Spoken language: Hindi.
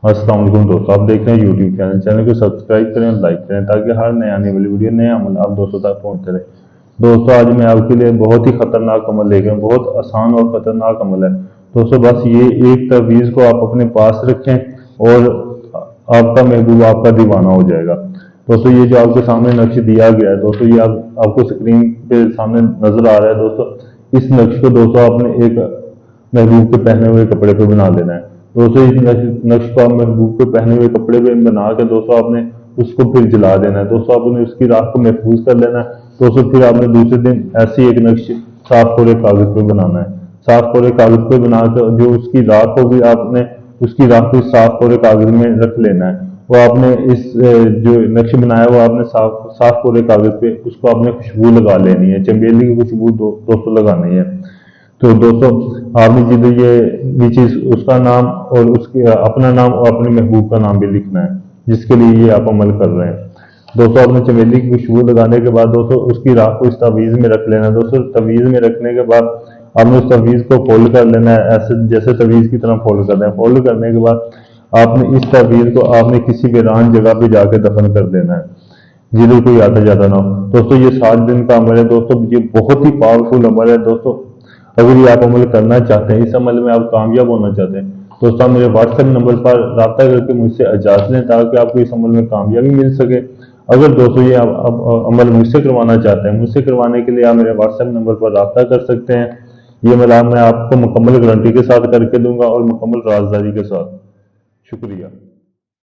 अस्सलाम वालेकुम दोस्तों, आप देख रहे हैं यूट्यूब चैनल को सब्सक्राइब करें और लाइक करें ताकि हर नए आने वाली वीडियो नए अमल आप दोस्तों तक पहुंचते रहे। दोस्तों आज मैं आपके लिए बहुत ही खतरनाक अमल लेकर आया हूं। बहुत आसान और खतरनाक अमल है दोस्तों। बस ये एक तवीज़ को आप अपने पास रखें और आपका महबूब आपका दीवाना हो जाएगा। दोस्तों ये जो आपके सामने नक्श दिया गया है दोस्तों, ये आपको स्क्रीन पे सामने नजर आ रहा है दोस्तों। इस नक्श को दोस्तों आपने एक महबूब के पहने हुए कपड़े पे बना देना है। दोस्तों इस नक्श को आप महबूब के पहने हुए कपड़े पे बना के दोस्तों आपने उसको फिर जला देना है। दोस्तों आपने उसकी राख को महफूज कर लेना है। दोस्तों फिर आपने दूसरे दिन ऐसे एक नक्श साफ कोरे कागज पे बनाना है। साफ कोरे कागज पे बना के जो उसकी राख होगी आपने उसकी राख को साफ कोरे कागज में रख लेना है। वो आपने इस जो नक्श बनाया वो आपने साफ साफ कोरे कागज पे उसको आपने खुशबू लगा लेनी है। चमेली की खुशबू दोस्तों लगानी है। तो दोस्तों आपने जिधर ये नीचे उसका नाम और उसके अपना नाम और अपने महबूब का नाम भी लिखना है जिसके लिए ये आप अमल कर रहे हैं। दोस्तों आपने चमेली की खुशबू लगाने के बाद दोस्तों उसकी राख को इस तवीज़ में रख लेना है। दोस्तों तवीज़ में रखने के बाद आपने उस तवीज़ को फोल्ड कर लेना है, ऐसे जैसे तवीज़ की तरह फोल्ड करना है। फोल्ड करने के बाद आपने इस तवीज़ को आपने किसी वीरान जगह पे जाके दफन कर देना है जिधर कोई आता जाता ना हो। दोस्तों ये 7 दिन का अमल है दोस्तों। ये बहुत ही पावरफुल अमल है दोस्तों। अगर ये आप अमल करना चाहते हैं, इस अमल में आप कामयाब होना चाहते हैं दोस्तों, आप मेरे व्हाट्सएप नंबर पर राब्ता करके मुझसे इजाज़त लें ताकि आपको इस अमल में कामयाबी मिल सके। अगर दोस्तों ये आप अमल मुझसे करवाना चाहते हैं, मुझसे करवाने के लिए आप मेरे व्हाट्सएप नंबर पर राब्ता कर सकते हैं। ये अमल मैं आपको मुकम्मल गारंटी के साथ करके दूंगा और मुकम्मल राजदारी के साथ। शुक्रिया।